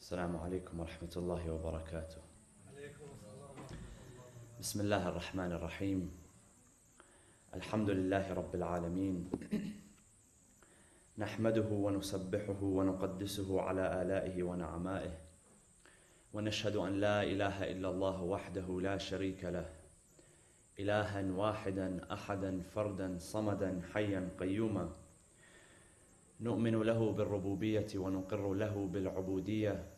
السلام عليكم ورحمة الله وبركاته. بسم الله الرحمن الرحيم. الحمد لله رب العالمين، نحمده ونسبحه ونقدسه على آلائه ونعمائه، ونشهد أن لا إله إلا الله وحده لا شريك له، إلها واحدا أحدا فردا صمدا حيا قيوما، نؤمن له بالربوبية ونقر له بالعبودية،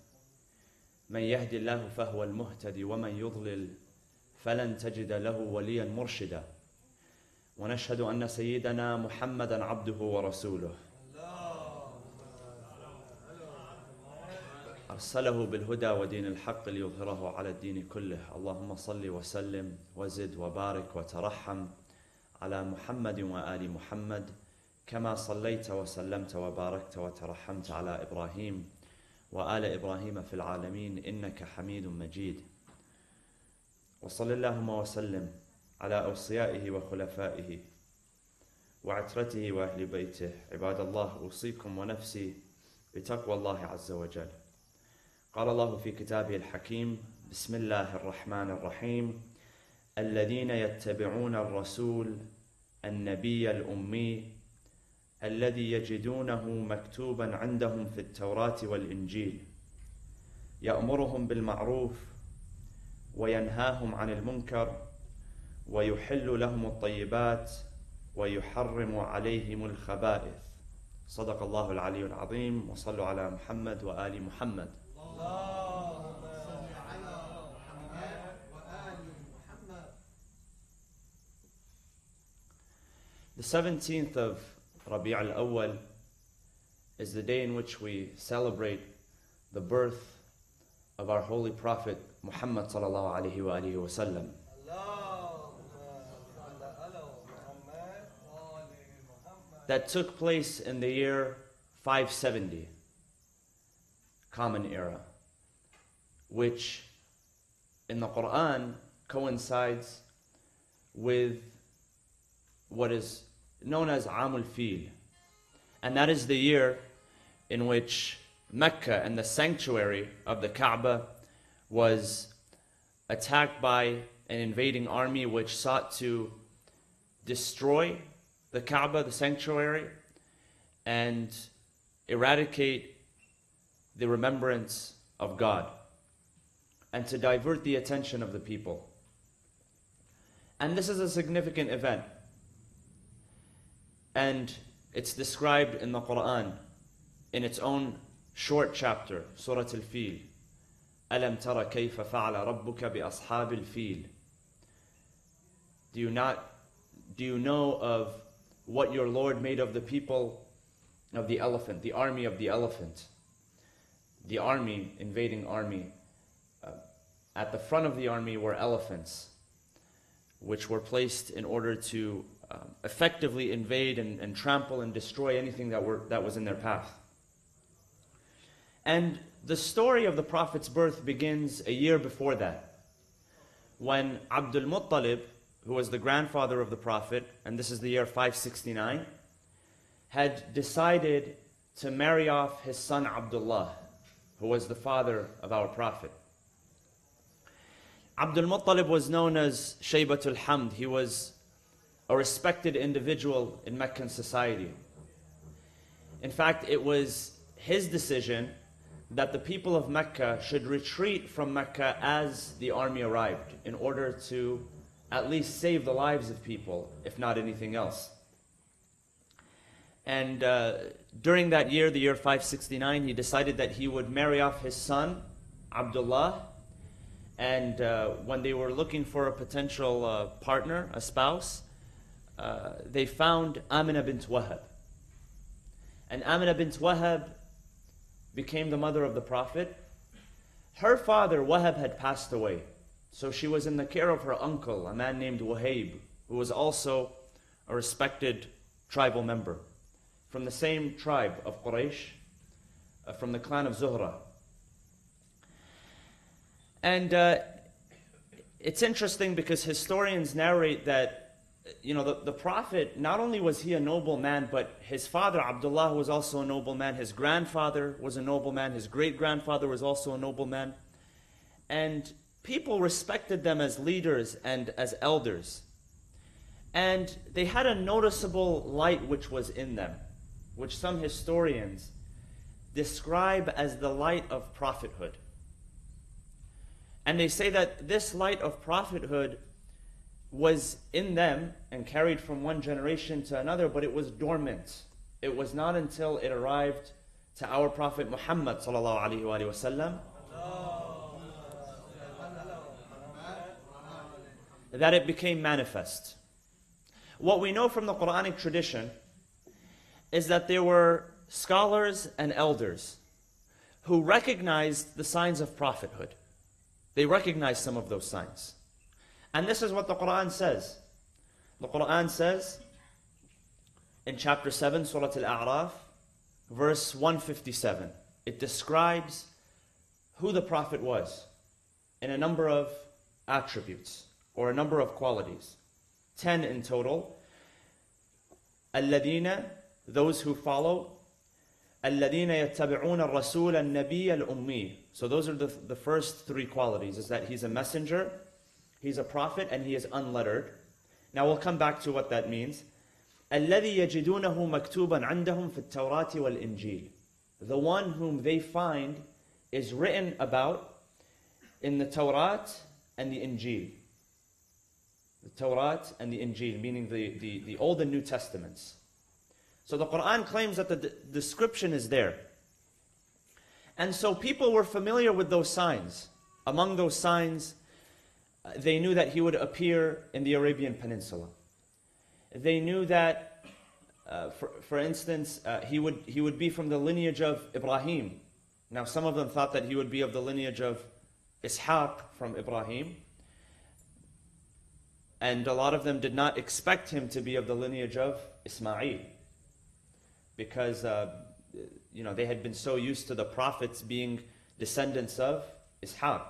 من يهد الله فهو المهتدي ومن يضلل فلن تجد له وليا مرشدا، ونشهد أن سيدنا محمدا عبده ورسوله أرسله بالهدى ودين الحق ليظهره على الدين كله. اللهم صل وسلم وزد وبارك وترحم على محمد وآل محمد كما صليت وسلمت وباركت وترحمت على إبراهيم وآل إبراهيم في العالمين إنك حميد مجيد. وصل اللهم وسلم على أوصيائه وخلفائه وعترته وأهل بيته. عباد الله، أوصيكم ونفسي بتقوى الله عز وجل. قال الله في كتابه الحكيم: بسم الله الرحمن الرحيم: الذين يتبعون الرسول النبي الأمي الذي يجدونه مكتوبا عندهم في التوراة والإنجيل يأمرهم بالمعروف وينهاهم عن المنكر ويحل لهم الطيبات ويحرم عليهم الخبائث. صدق الله العلي العظيم. وصلوا على محمد وآل محمد. اللهم صل على محمد وآل محمد. The 17th of Rabi' al-Awwal is the day in which we celebrate the birth of our holy prophet Muhammad sallallahu alaihi wa alihi wa sallam. That took place in the year 570, Common Era, which in the Quran coincides with what is known as Amul Fil, and that is the year in which Mecca and the sanctuary of the Kaaba was attacked by an invading army which sought to destroy the Kaaba, the sanctuary, and eradicate the remembrance of God and to divert the attention of the people. And this is a significant event. And it's described in the Quran in its own short chapter, Surah Al-Fil. أَلَمْ تَرَ كَيْفَ فَعَلَ رَبُّكَ بِأَصْحَابِ الْفِيلِ. Do you know of what your Lord made of the people of the elephant, the army of the elephant? The army, invading army. At the front of the army were elephants, which were placed in order to effectively invade and trample and destroy anything that was in their path. And the story of the Prophet's birth begins a year before that, when Abdul Muttalib, who was the grandfather of the Prophet, and this is the year 569, had decided to marry off his son Abdullah, who was the father of our Prophet. Abdul Muttalib was known as Shaybatul Hamd. He was a respected individual in Meccan society. In fact, it was his decision that the people of Mecca should retreat from Mecca as the army arrived, in order to at least save the lives of people, if not anything else. And during that year, the year 569, he decided that he would marry off his son, Abdullah. And when they were looking for a potential partner, a spouse, they found Amina bint Wahab. And Amina bint Wahab became the mother of the Prophet. Her father, Wahab, had passed away. So she was in the care of her uncle, a man named Wahib, who was also a respected tribal member from the same tribe of Quraysh, from the clan of Zuhra. And it's interesting because historians narrate that the Prophet, not only was he a noble man, but his father, Abdullah, was also a noble man. His grandfather was a noble man. His great-grandfather was also a noble man. And people respected them as leaders and as elders. And they had a noticeable light which was in them, which some historians describe as the light of prophethood. And they say that this light of prophethood was in them and carried from one generation to another, but it was dormant. It was not until it arrived to our Prophet Muhammad sallallahu alaihi wasallam that it became manifest. What we know from the Quranic tradition is that there were scholars and elders who recognized the signs of prophethood. They recognized some of those signs. And this is what the Quran says. The Quran says in chapter 7, Surah Al-A'raf, verse 157. It describes who the Prophet was in a number of attributes or a number of qualities. 10 in total. الَّذِينَ, those who follow. الَّذِينَ يَتَّبِعُونَ الرَّسُولَ النَّبِيَّ الْأُمِّيِّ. So those are the first three qualities, is that he's a messenger, he's a prophet, and he is unlettered. Now we'll come back to what that means. الَّذِي يَجِدُونَهُ مَكْتُوبًا عِنْدَهُمْ فِي التَّوْرَاةِ وَالْإِنْجِيلِ. The one whom they find is written about in the Torah and the Injil. The Torah and the Injil, meaning the Old and New Testaments. So the Quran claims that the description is there. And so people were familiar with those signs. Among those signs, they knew that he would appear in the Arabian Peninsula. They knew that, for instance, he would be from the lineage of Ibrahim. Now some of them thought that he would be of the lineage of Ishaq from Ibrahim. And a lot of them did not expect him to be of the lineage of Ismail. Because they had been so used to the prophets being descendants of Ishaq.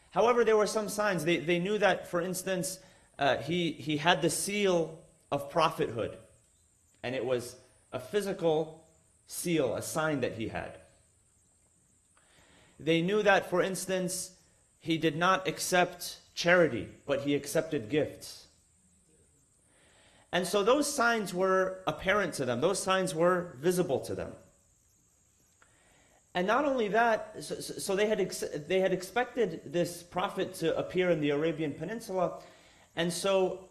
However, there were some signs. They knew that, for instance, he had the seal of prophethood. And it was a physical seal, a sign that he had. They knew that, for instance, he did not accept charity, but he accepted gifts. And so those signs were apparent to them. Those signs were visible to them. And not only that, so they had expected this prophet to appear in the Arabian Peninsula. And so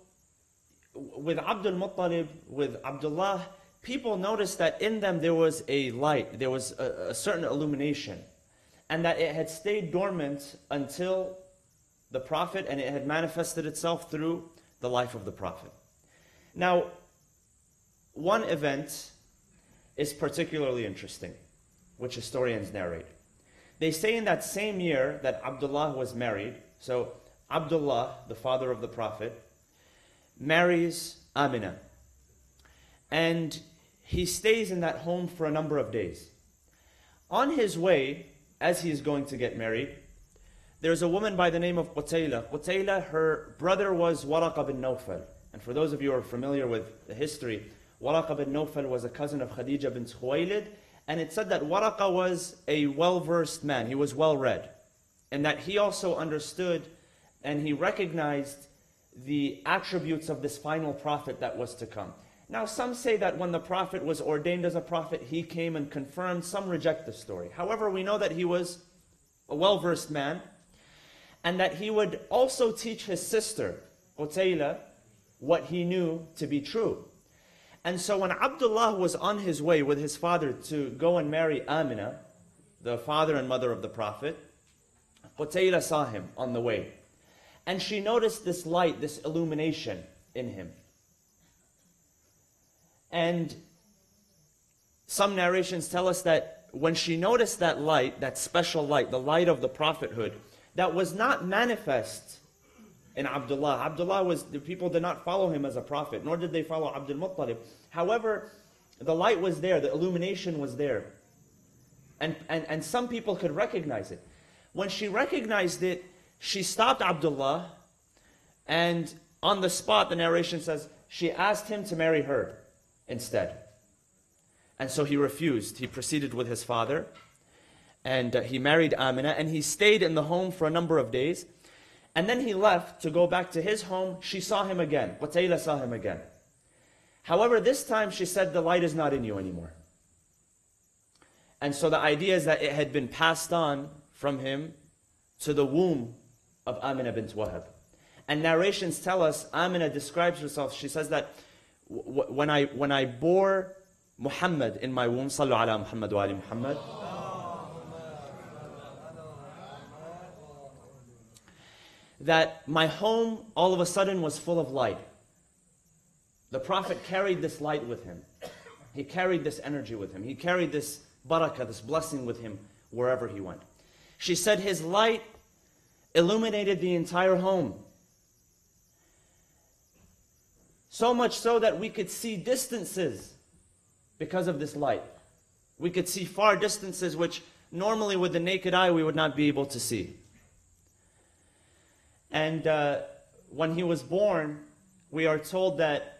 with Abdul Muttalib, with Abdullah, people noticed that in them there was a light, there was a certain illumination. And that it had stayed dormant until the prophet, and it had manifested itself through the life of the prophet. Now, one event is particularly interesting, which historians narrate. They say in that same year that Abdullah was married, so Abdullah, the father of the prophet, marries Amina. And he stays in that home for a number of days. On his way, as he's going to get married, there's a woman by the name of Qutayla. Qutayla, her brother was Waraqa bin Nawfal. And for those of you who are familiar with the history, Waraqa bin Nawfal was a cousin of Khadija bint Khuwaylid. And it said that Waraqa was a well-versed man. He was well-read. And that he also understood and he recognized the attributes of this final prophet that was to come. Now, some say that when the prophet was ordained as a prophet, he came and confirmed. Some reject the story. However, we know that he was a well-versed man, and that he would also teach his sister, Qutayla, what he knew to be true. And so when Abdullah was on his way with his father to go and marry Amina, the father and mother of the prophet, Qutayla saw him on the way. And she noticed this light, this illumination in him. And some narrations tell us that when she noticed that light, that special light, the light of the prophethood, that was not manifest in Abdullah. The people did not follow him as a prophet, nor did they follow Abdul Muttalib. However, the light was there, the illumination was there. And some people could recognize it. When she recognized it, she stopped Abdullah and on the spot, the narration says, she asked him to marry her instead. And so he refused. He proceeded with his father, and he married Amina, and he stayed in the home for a number of days. And then he left to go back to his home. She saw him again. Qutayla saw him again. However, this time she said, the light is not in you anymore. And so the idea is that it had been passed on from him to the womb of Amina bint Wahab. And narrations tell us, Amina describes herself, she says that when I bore Muhammad in my womb, Sallu ala Muhammad wa ali Muhammad, that my home all of a sudden was full of light. The Prophet carried this light with him. He carried this energy with him. He carried this barakah, this blessing with him wherever he went. She said his light illuminated the entire home. So much so that we could see distances because of this light. We could see far distances which normally with the naked eye we would not be able to see. And when he was born, we are told that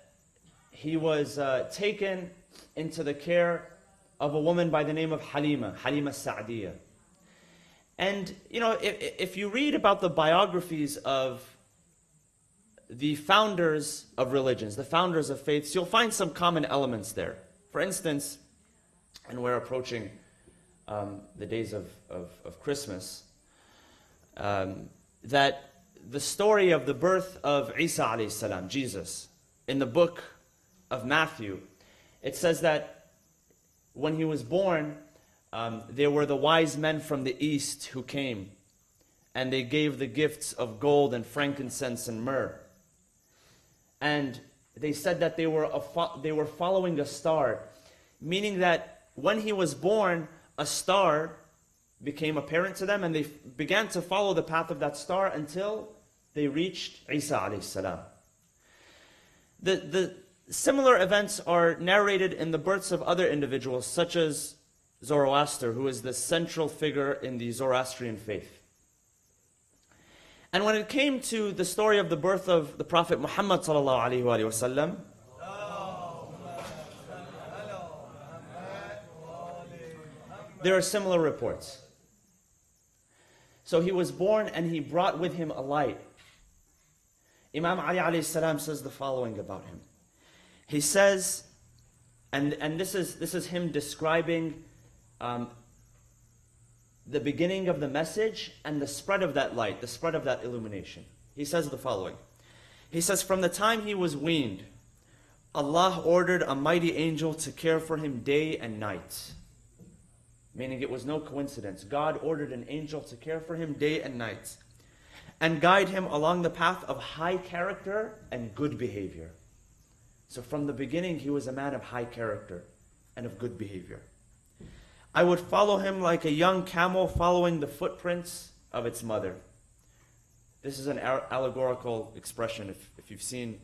he was taken into the care of a woman by the name of Halima Sa'diyah. And you know, if you read about the biographies of the founders of religions, the founders of faiths, you'll find some common elements there. For instance, and we're approaching the days of Christmas, that the story of the birth of Isa alayhi salam, Jesus, in the book of Matthew, it says that when he was born, there were the wise men from the east who came, and they gave the gifts of gold and frankincense and myrrh. And they said that they were following a star, meaning that when he was born, a star became apparent to them, and they began to follow the path of that star until they reached Isa alayhi salam. The similar events are narrated in the births of other individuals, such as Zoroaster, who is the central figure in the Zoroastrian faith. And when it came to the story of the birth of the Prophet Muhammad sallallahu alaihi wasallam, there are similar reports. So he was born and he brought with him a light. Imam Ali alayhi salam says the following about him. He says, and this is him describing the beginning of the message and the spread of that light, the spread of that illumination. He says the following. He says, from the time he was weaned, Allah ordered a mighty angel to care for him day and night. Meaning it was no coincidence. God ordered an angel to care for him day and night and guide him along the path of high character and good behavior. So from the beginning, he was a man of high character and of good behavior. I would follow him like a young camel following the footprints of its mother. This is an allegorical expression. If you've seen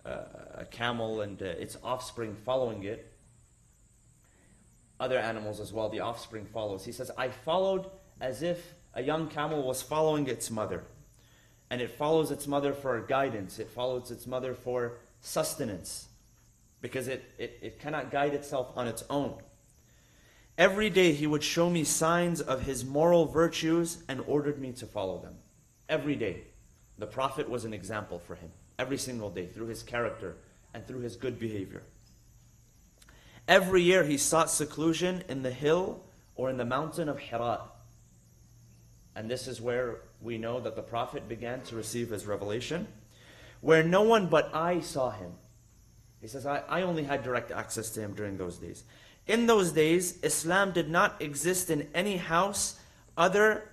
a camel and its offspring following it, other animals as well, the offspring follows. He says, I followed as if a young camel was following its mother. And it follows its mother for guidance. It follows its mother for sustenance. Because it cannot guide itself on its own. Every day he would show me signs of his moral virtues and ordered me to follow them. Every day. The Prophet was an example for him. Every single day, through his character and through his good behavior. Every year he sought seclusion in the hill or in the mountain of Hira. And this is where we know that the Prophet began to receive his revelation, where no one but I saw him. He says, I only had direct access to him during those days. In those days, Islam did not exist in any house other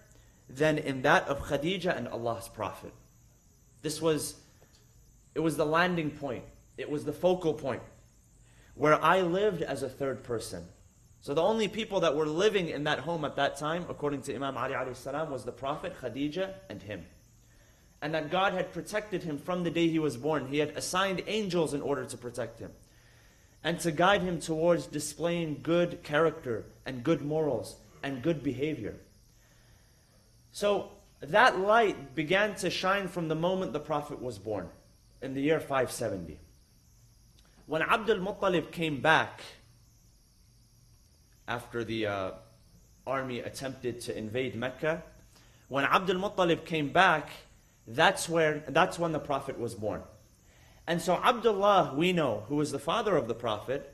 than in that of Khadija and Allah's Prophet. It was the landing point. It was the focal point where I lived as a third person. So the only people that were living in that home at that time, according to Imam Ali alayhi salam, was the Prophet, Khadija, and him. And that God had protected him from the day he was born. He had assigned angels in order to protect him and to guide him towards displaying good character and good morals and good behavior. So that light began to shine from the moment the Prophet was born. in the year 570. When Abdul Muttalib came back after the army attempted to invade Mecca, when Abdul Muttalib came back, that's when the Prophet was born. And so Abdullah, we know, who was the father of the Prophet,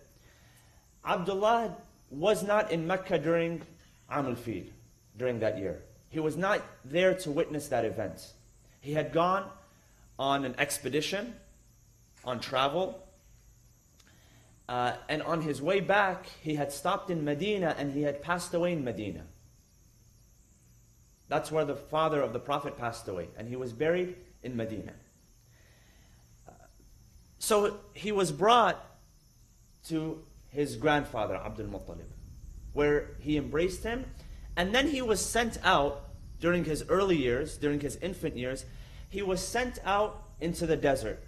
Abdullah was not in Mecca during Am al-Fil, during that year. He was not there to witness that event. He had gone on an expedition, on travel, and on his way back, he had stopped in Medina and he had passed away in Medina. That's where the father of the Prophet passed away, and he was buried in Medina. So he was brought to his grandfather, Abdul Muttalib, where he embraced him, and then he was sent out during his early years, during his infant years, he was sent out into the desert.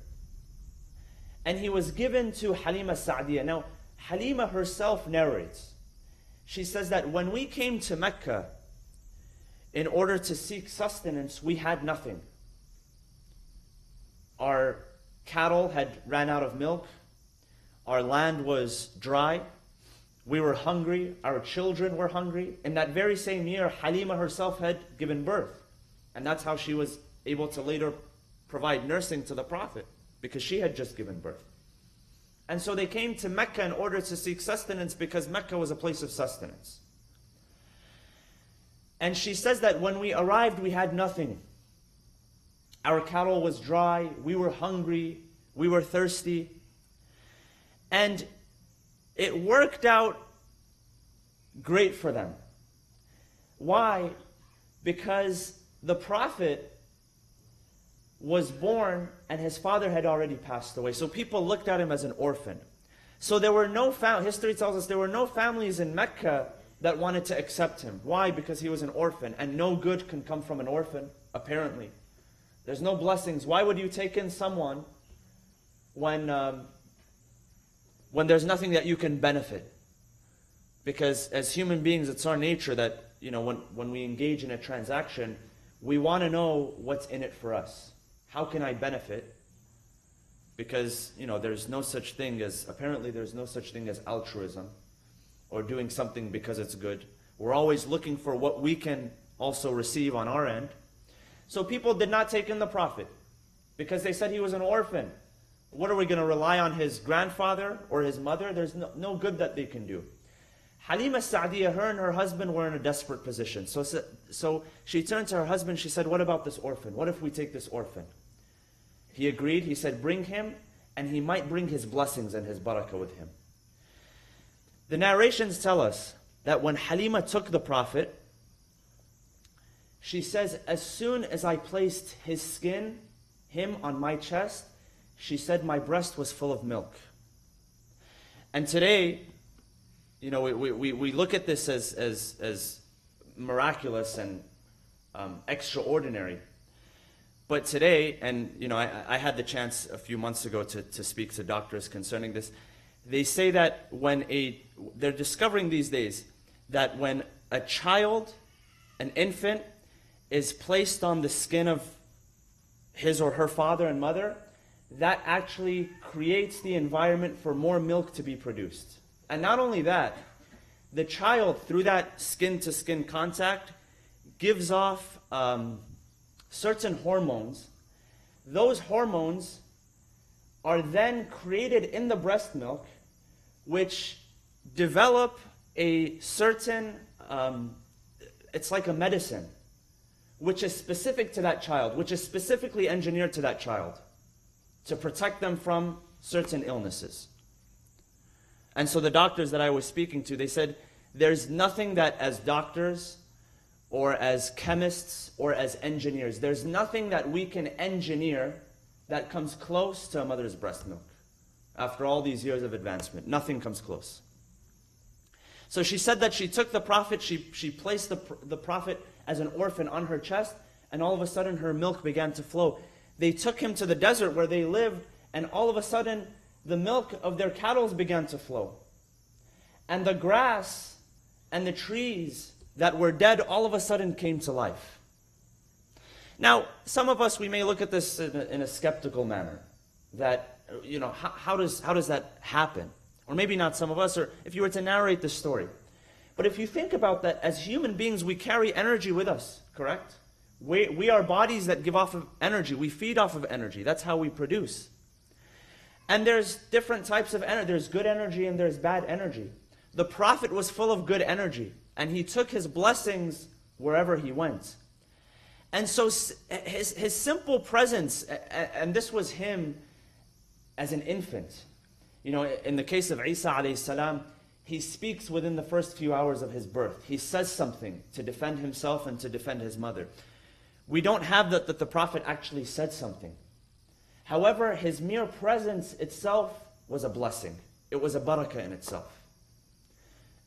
And he was given to Halima Sa'diyah. Now, Halima herself narrates. She says that when we came to Mecca, in order to seek sustenance, we had nothing. Our cattle had ran out of milk. Our land was dry. We were hungry. Our children were hungry. In that very same year, Halima herself had given birth. And that's how she was able to later provide nursing to the Prophet, because she had just given birth. And so they came to Mecca in order to seek sustenance, because Mecca was a place of sustenance. And she says that when we arrived, we had nothing. Our cattle was dry, we were hungry, we were thirsty. And it worked out great for them. Why? Because the Prophet was born and his father had already passed away. So people looked at him as an orphan. So there were no history tells us there were no families in Mecca that wanted to accept him. Why? Because he was an orphan, and no good can come from an orphan, apparently. There's no blessings. Why would you take in someone when there's nothing that you can benefit? Because as human beings, it's our nature that, when we engage in a transaction, we want to know what's in it for us. How can I benefit? Because, there's no such thing as altruism or doing something because it's good. We're always looking for what we can also receive on our end. So people did not take in the Prophet because they said he was an orphan. What are we going to rely on his grandfather or his mother? There's no good that they can do. Halima Sa'diyah, her and her husband were in a desperate position. So she turned to her husband, she said, what about this orphan? What if we take this orphan? He agreed, he said, bring him, and he might bring his blessings and his barakah with him. The narrations tell us that when Halima took the Prophet, she says, as soon as I placed him on my chest, she said my breast was full of milk. And today, we look at this as miraculous and extraordinary. But today, and I had the chance a few months ago to speak to doctors concerning this. They say that they're discovering these days that when a child, an infant, is placed on the skin of his or her father and mother, that actually creates the environment for more milk to be produced. And not only that, the child, through that skin-to-skin contact, gives off certain hormones. Those hormones are then created in the breast milk, which develop a certain, it's like a medicine, which is specific to that child, which is specifically engineered to that child to protect them from certain illnesses. And so the doctors that I was speaking to, they said, there's nothing that as doctors or as chemists or as engineers, there's nothing that we can engineer that comes close to a mother's breast milk. After all these years of advancement, nothing comes close. So she said that she took the Prophet, she placed the Prophet as an orphan on her chest, and all of a sudden her milk began to flow. They took him to the desert where they lived, and all of a sudden the milk of their cattle began to flow. And the grass and the trees that were dead all of a sudden came to life. Now, some of us, we may look at this in a skeptical manner. that, how does that happen? Or maybe not some of us, or if you were to narrate the story. But if you think about that, as human beings, we carry energy with us, correct? We are bodies that give off of energy. We feed off of energy. That's how we produce. And there's different types of energy. There's good energy and there's bad energy. The Prophet was full of good energy, and he took his blessings wherever he went. And so his simple presence, and this was him as an infant. In the case of Isa alayhi salam, he speaks within the first few hours of his birth. He says something to defend himself and to defend his mother. We don't have that the Prophet actually said something. However, his mere presence itself was a blessing. It was a barakah in itself.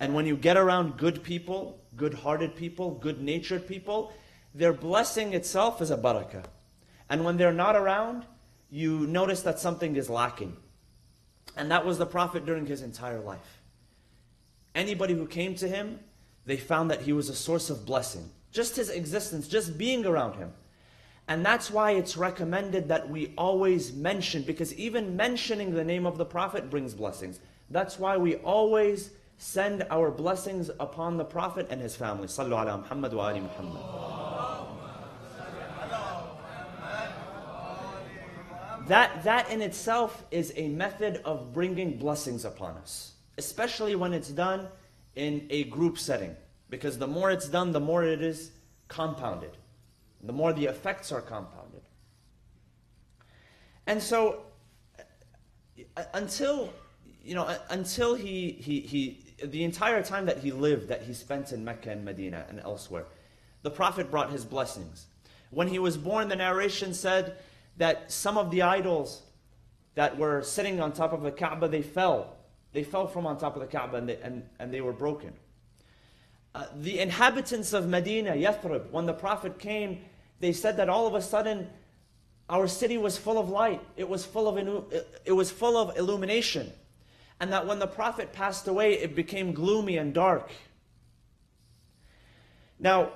And when you get around good people, good-hearted people, good-natured people, their blessing itself is a barakah. And when they're not around, you notice that something is lacking. And that was the Prophet during his entire life. Anybody who came to him, they found that he was a source of blessing. Just his existence, just being around him. And that's why it's recommended that we always mention, because even mentioning the name of the Prophet brings blessings. That's why we always send our blessings upon the Prophet and his family. Sallu ala Muhammad wa ali Muhammad. That in itself is a method of bringing blessings upon us, especially when it's done in a group setting. Because the more it's done, the more it is compounded. The more the effects are compounded. And so, until the entire time that he lived, that he spent in Mecca and Medina and elsewhere, the Prophet brought his blessings. When he was born, the narration said that some of the idols that were sitting on top of the Kaaba, they fell. They fell from on top of the Kaaba and they were broken. The inhabitants of Medina, Yathrib, when the Prophet came, they said that all of a sudden our city was full of light. It was full of illumination. And that when the Prophet passed away, it became gloomy and dark. Now,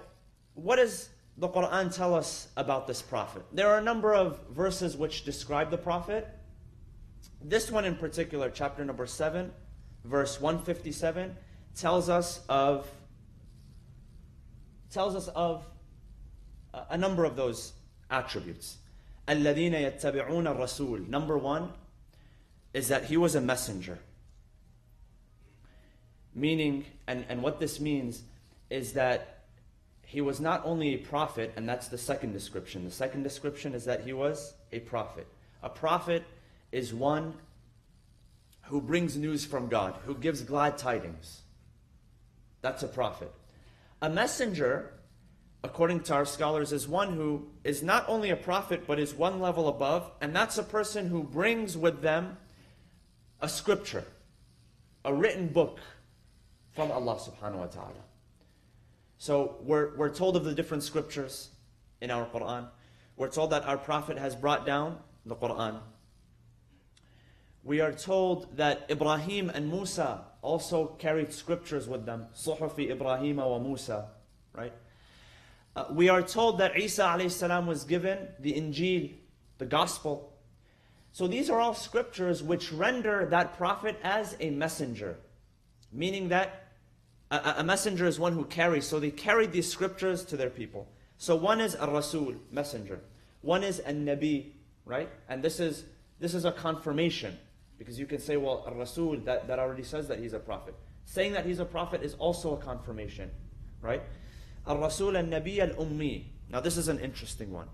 what does the Quran tell us about this Prophet? There are a number of verses which describe the Prophet. This one in particular, chapter number 7, verse 157, tells us of a number of those attributes. الَّذِينَ يَتَّبِعُونَ الرَّسُولِ. Number one is that he was a messenger. Meaning, and what this means is that he was not only a prophet, and that's the second description. The second description is that he was a prophet. A prophet is one who brings news from God, who gives glad tidings. That's a prophet. A messenger, according to our scholars, is one who is not only a prophet, but is one level above, and that's a person who brings with them a scripture, a written book from Allah subhanahu wa ta'ala. So we're told of the different scriptures in our Quran. We're told that our Prophet has brought down the Quran. We are told that Ibrahim and Musa also carried scriptures with them. Suhufi Ibrahim wa Musa, right? We are told that Isa alayhi salam was given the Injil, the Gospel. So these are all scriptures which render that Prophet as a messenger. Meaning that a messenger is one who carries. So they carried these scriptures to their people. So one is a Rasul, messenger. One is a Nabi, right? And this is a confirmation. Because you can say, well, a Rasul, that already says that he's a prophet. Saying that he's a prophet is also a confirmation, right? Al-Rasul al-Nabi al-Ummi. Now this is an interesting one.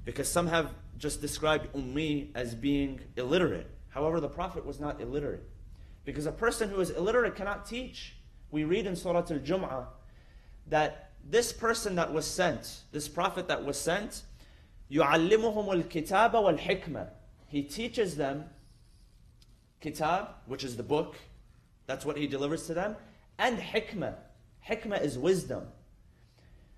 Because some have just described Ummi as being illiterate. However, the Prophet was not illiterate. Because a person who is illiterate cannot teach. We read in Surah Al-Jum'ah that this person that was sent, this Prophet that was sent, يُعَلِّمُهُمُ الْكِتَابَ وَالْحِكْمَةِ. He teaches them kitab, which is the book. That's what he delivers to them. And hikmah. Hikmah is wisdom.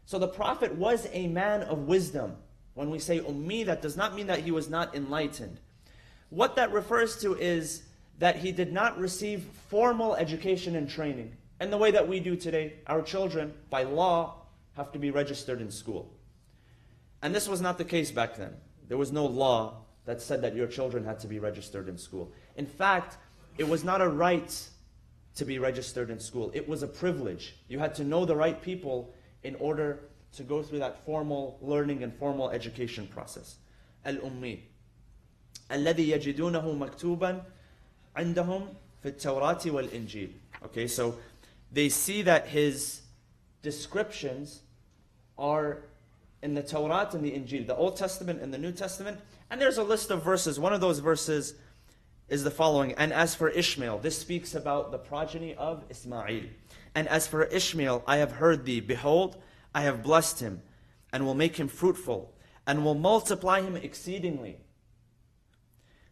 So the Prophet was a man of wisdom. When we say ummi, that does not mean that he was not enlightened. What that refers to is that he did not receive formal education and training. In the way that we do today, our children, by law, have to be registered in school. And this was not the case back then. There was no law that said that your children had to be registered in school. In fact, it was not a right to be registered in school. It was a privilege. You had to know the right people in order to go through that formal learning and formal education process. Al-Ummi. الذي يجدونه مكتوبا عندهم في التوراة والإنجيل. Okay, so they see that his descriptions are in the Torah and the Injil, the Old Testament and the New Testament. And there's a list of verses. One of those verses is the following. And as for Ishmael, this speaks about the progeny of Ismail. And as for Ishmael, I have heard thee. Behold, I have blessed him, and will make him fruitful, and will multiply him exceedingly.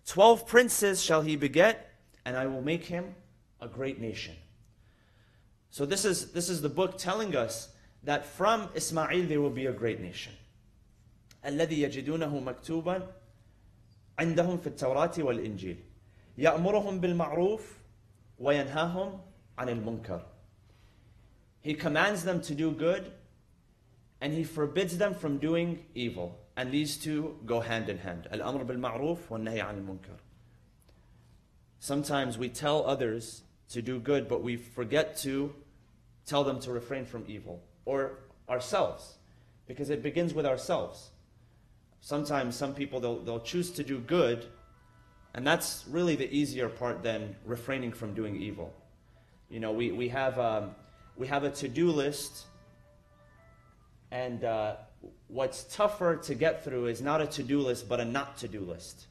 12 princes shall he beget, and I will make him a great nation. So this is the book telling us that from Ismail there will be a great nation. الذي يجدونه مكتوبا عندهم في التوراة والإنجيل يأمرهم بالمعروف وينهاهم عن المنكر. He commands them to do good, and he forbids them from doing evil. And these two go hand in hand. Al-amr bil-ma'ruf wa-nahy al-munkar. Sometimes we tell others to do good, but we forget to tell them to refrain from evil. Or ourselves, because it begins with ourselves. Sometimes some people, they'll choose to do good, and that's really the easier part than refraining from doing evil. You know, we have a to-do list, and what's tougher to get through is not a to-do list, but a not to-do list.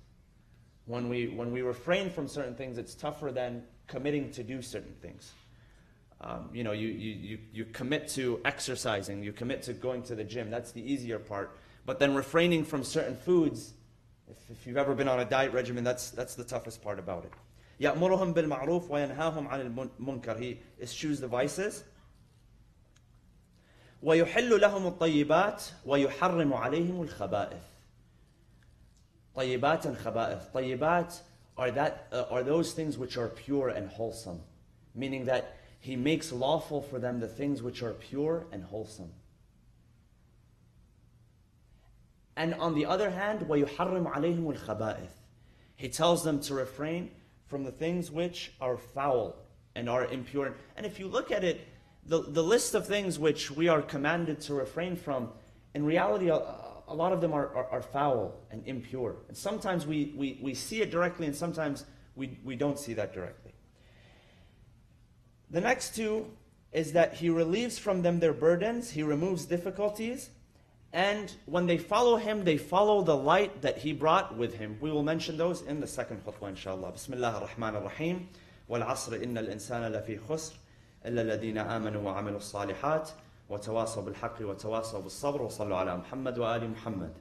When we refrain from certain things, it's tougher than committing to do certain things. You know, you commit to exercising, you commit to going to the gym. That's the easier part. But then refraining from certain foods, if you've ever been on a diet regimen, that's the toughest part about it. يَأْمُرُهُمْ بِالْمَعْرُوفِ وَيَنْهَاهُمْ عَنِ الْمُنْكَرِ. He eschews the vices. وَيُحِلُّ لَهُمُ الطَّيِّبَاتِ وَيُحَرِّمُ عَلَيْهِمُ الْخَبَائِثِ. طَيِّبَات and خَبَائِث. طَيِّبَات are those things which are pure and wholesome. Meaning that he makes lawful for them the things which are pure and wholesome. And on the other hand, وَيُحَرِّمُ عَلَيْهِمُ الْخَبَائِثِ. He tells them to refrain from the things which are foul and are impure. And if you look at it, the list of things which we are commanded to refrain from, in reality, a lot of them are foul and impure. And sometimes we see it directly, and sometimes we don't see that directly. The next two is that he relieves from them their burdens, he removes difficulties, and when they follow him, they follow the light that he brought with him. We will mention those in the second khutbah, inshallah. Bismillah ar-Rahman ar-Rahim. وَالْعَصْرِ إِنَّ الْإِنسَانَ لَفِي خُسْرٍ إِلَّا الَّذِينَ آمَنُوا وَعَمِلُوا الصَّالِحَاتِ وَتَوَاصَوْا بِالْحَقِّ وَتَوَاصَوْا بِالصَّبْرِ وَصَلُّوا عَلَى مُحَمَّدٍ وَآلِ مُحَمَّدٍ.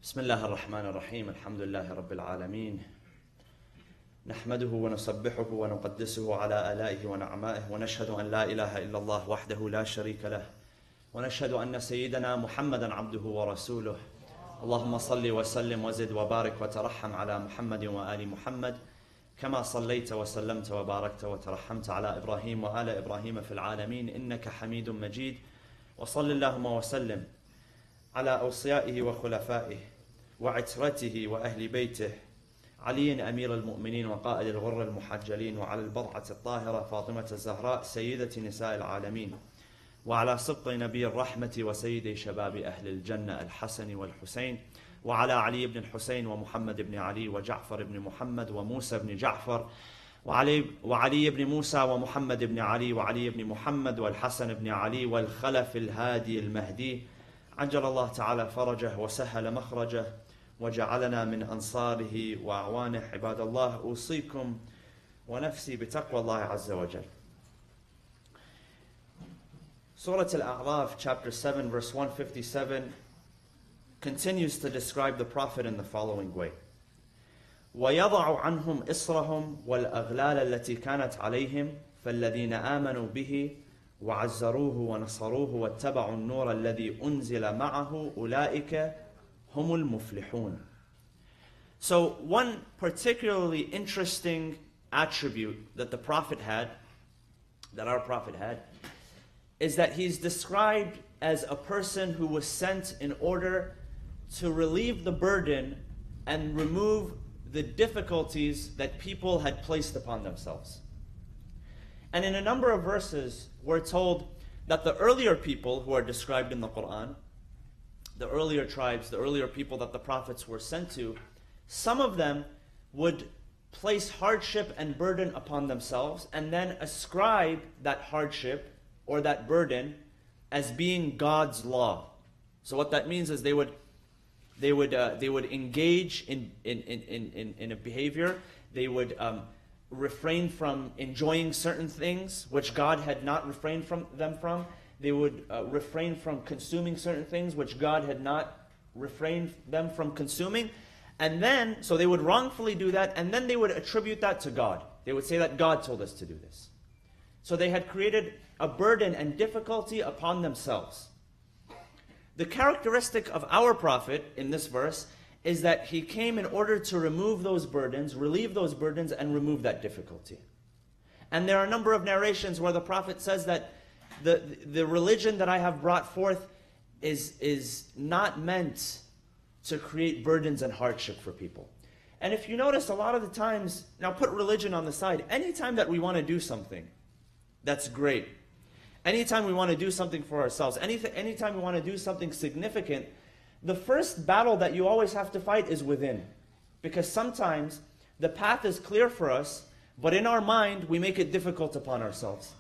بسم الله الرحمن الرحيم الحمد لله رب العالمين نحمده ونسبحه ونقدسه على آلائه ونعمائه ونشهد أن لا إله إلا الله وحده لا شريك له ونشهد أن سيدنا محمدا عبده ورسوله اللهم صل وسلم وزد وبارك وترحم على محمد وآل محمد كما صليت وسلمت وباركت وترحمت على إبراهيم وآل إبراهيم في العالمين إنك حميد مجيد وصل اللهم وسلم على أوصيائه وخلفائه وعترته وأهل بيته علي أمير المؤمنين وقائد الغر المحجلين وعلى البضعة الطاهرة فاطمة الزهراء سيدة نساء العالمين وعلى سبط نبي الرحمة وسيد شباب أهل الجنة الحسن والحسين وعلى علي بن الحسين ومحمد بن علي وجعفر بن محمد وموسى بن جعفر وعلي بن موسى ومحمد بن علي وعلي بن محمد والحسن بن علي والخلف الهادي المهدي عجل الله تعالى فرجه وسهل مخرجه وجعلنا من أنصاره وأعوانه. عباد الله أوصيكم ونفسي بتقوى الله عز وجل. Surah Al-A'raf, chapter 7, verse 157, continues to describe the Prophet in the following way. وَيَضَعُ عَنْهُمْ إِصْرَهُمْ وَالْأَغْلَالَ الَّتِي كَانَتْ عَلَيْهِمْ فالذين آمنوا به وعزروه ونصروه واتبعوا النور الذي أنزل معه أولئك هم المفلحون. So one particularly interesting attribute that the Prophet had, that our Prophet had, is that he's described as a person who was sent in order to relieve the burden and remove the difficulties that people had placed upon themselves. And in a number of verses, we're told that the earlier people who are described in the Quran, the earlier tribes, the earlier people that the prophets were sent to, some of them would place hardship and burden upon themselves and then ascribe that hardship or that burden as being God's law. So what that means is they would engage in a behavior. They would refrain from enjoying certain things which God had not refrained from them from. They would refrain from consuming certain things which God had not refrained them from consuming. And then, so they would wrongfully do that, and then they would attribute that to God. They would say that God told us to do this. So they had created a burden and difficulty upon themselves. The characteristic of our Prophet in this verse is that he came in order to remove those burdens, relieve those burdens, and remove that difficulty. And there are a number of narrations where the Prophet says that the religion that I have brought forth is not meant to create burdens and hardship for people. And if you notice, a lot of the times, now put religion on the side, anytime that we want to do something, that's great. Anytime we want to do something for ourselves, anytime we want to do something significant, the first battle that you always have to fight is within. Because sometimes the path is clear for us, but in our mind, we make it difficult upon ourselves.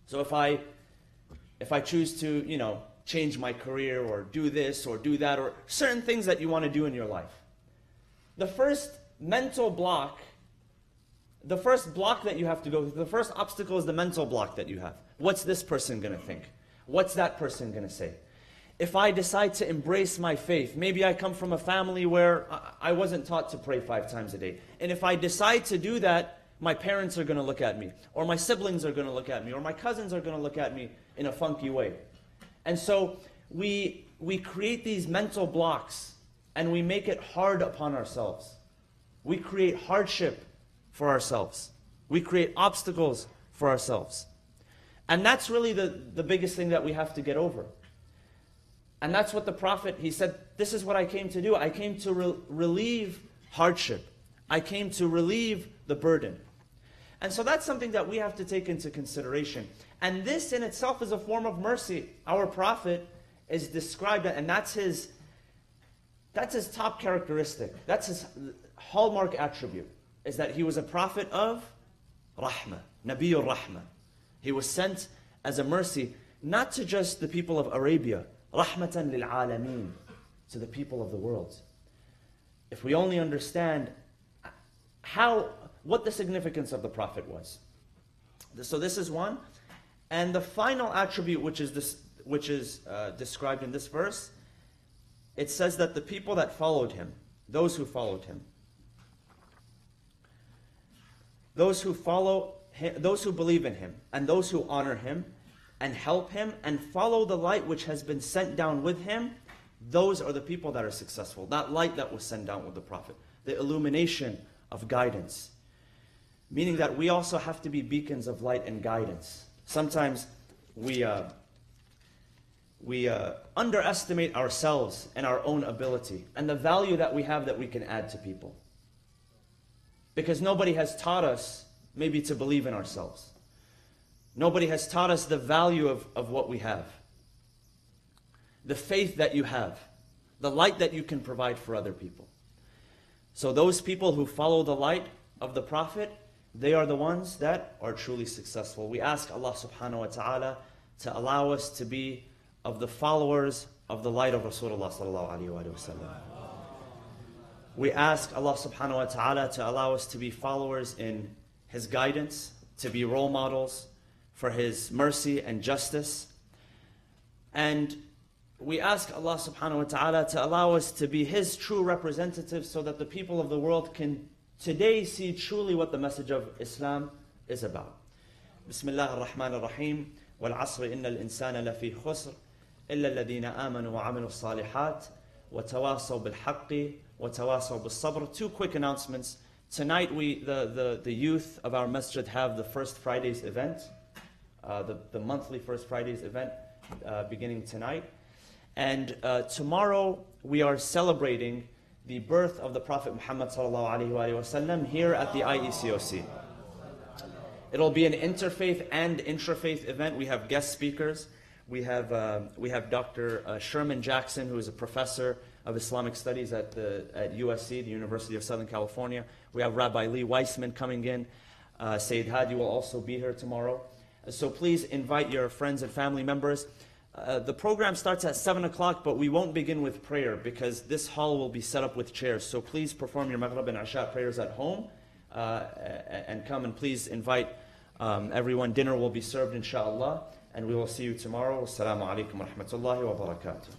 So if I choose to, change my career or do this or do that or certain things that you want to do in your life, the first mental block, the first block that you have to go through, the first obstacle is the mental block that you have. What's this person going to think? What's that person going to say? If I decide to embrace my faith, maybe I come from a family where I wasn't taught to pray 5 times a day. And if I decide to do that, my parents are going to look at me, or my siblings are going to look at me, or my cousins are going to look at me in a funky way. And so we create these mental blocks and we make it hard upon ourselves. We create hardship for ourselves. We create obstacles for ourselves. And that's really the biggest thing that we have to get over. And that's what the Prophet, he said, this is what I came to do. I came to relieve hardship. I came to relieve the burden. And so that's something that we have to take into consideration. And this in itself is a form of mercy. Our Prophet is described, and that's his top characteristic. That's his hallmark attribute, is that he was a prophet of Rahmah, Nabiyur Rahmah. He was sent as a mercy, not to just the people of Arabia, Rahmatan lil Alameen, to the people of the world. If we only understand what the significance of the Prophet was. So this is one. And the final attribute which is described in this verse, it says that the people that followed him, those who followed him, those who believe in him, and those who honor him, and help him, and follow the light which has been sent down with him, those are the people that are successful. That light that was sent down with the Prophet, the illumination of guidance. Meaning that we also have to be beacons of light and guidance. Sometimes we underestimate ourselves and our own ability and the value that we have that we can add to people. Because nobody has taught us maybe to believe in ourselves. Nobody has taught us the value of what we have. The faith that you have. The light that you can provide for other people. So those people who follow the light of the Prophet, they are the ones that are truly successful. We ask Allah subhanahu wa ta'ala to allow us to be of the followers of the light of Rasulullah sallallahu alayhi wa sallam. We ask Allah subhanahu wa ta'ala to allow us to be followers in His guidance, to be role models for His mercy and justice. And we ask Allah subhanahu wa ta'ala to allow us to be His true representatives so that the people of the world can today see truly what the message of Islam is about. بسم الله الرحمن الرحيم والعصر إن الإنسان لفي خسر إلا الذين آمنوا وعملوا الصالحات وتواصوا بالحق وتواصوا بالصبر. Two quick announcements. Tonight the youth of our masjid have the First Fridays event, the monthly First Fridays event beginning tonight. And tomorrow we are celebrating the birth of the Prophet Muhammad ﷺ here at the IECOC. It'll be an interfaith and intrafaith event. We have guest speakers. We have Dr. Sherman Jackson, who is a professor of Islamic Studies at USC, the University of Southern California. We have Rabbi Lee Weissman coming in. Sayyid Hadi will also be here tomorrow. So please invite your friends and family members. The program starts at 7 o'clock, but we won't begin with prayer because this hall will be set up with chairs. So please perform your Maghrib and Isha prayers at home and come, and please invite everyone. Dinner will be served, inshallah, and we will see you tomorrow. Assalamu alaikum wa rahmatullahi wa barakatuh.